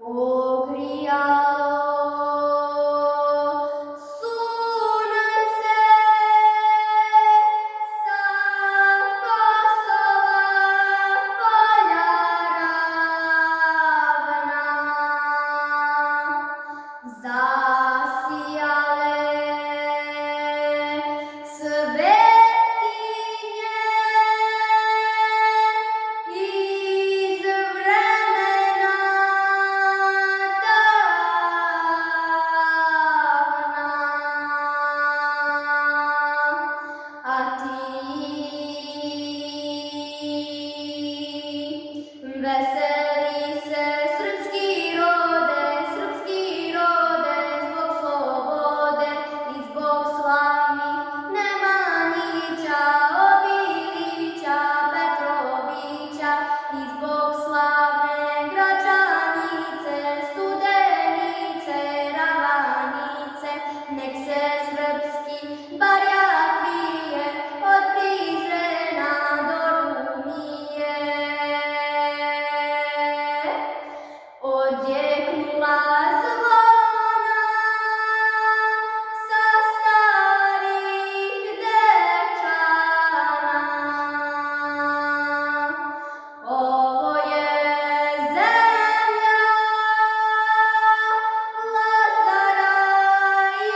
Ogrijalo sunce sa Kosova polja ravna, zasijale svetinje iz vremena davna, a ti veseli se srpski rode, zbog slobode i zbog slavnih Nemanjića, Obilića, Petrovića i zbog slavne Gračanice, Studenice, Ravanice. Nek se srpski barjak vije od Prizrena do Rumije. Odjeknula zvona sa starih Dečana. Ovo je zemlja Lazara i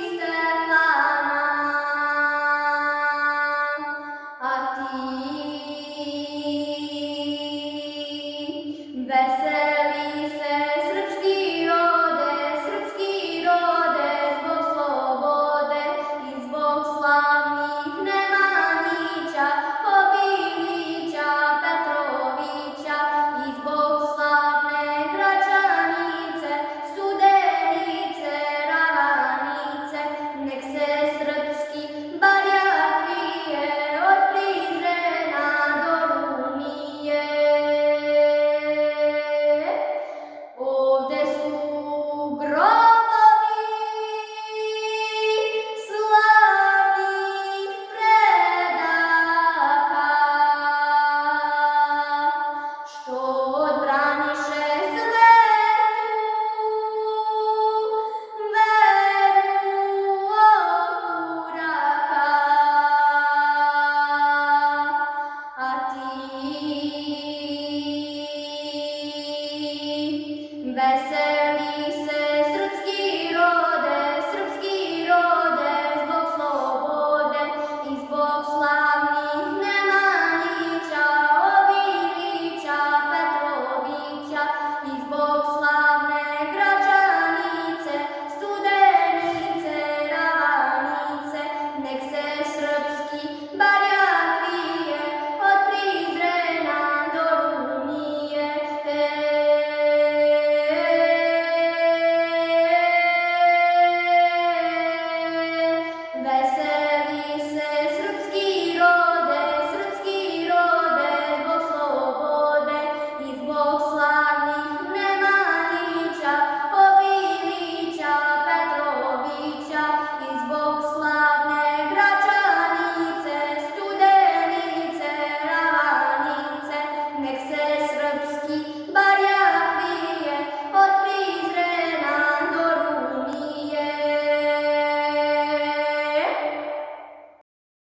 Stefana, a ti veseli se srpski rode, zbog slobode i zbog slavnih Nemanjića, Obilića, Petrovića i zbog slavne Gračanice, Studenice, Ravanice. Nek se srpski barjak vije od Prizrena do Rumije. Ovde su grobovi slavnih predaka, što odbraniše svetu veru od Turaka, a ti veseli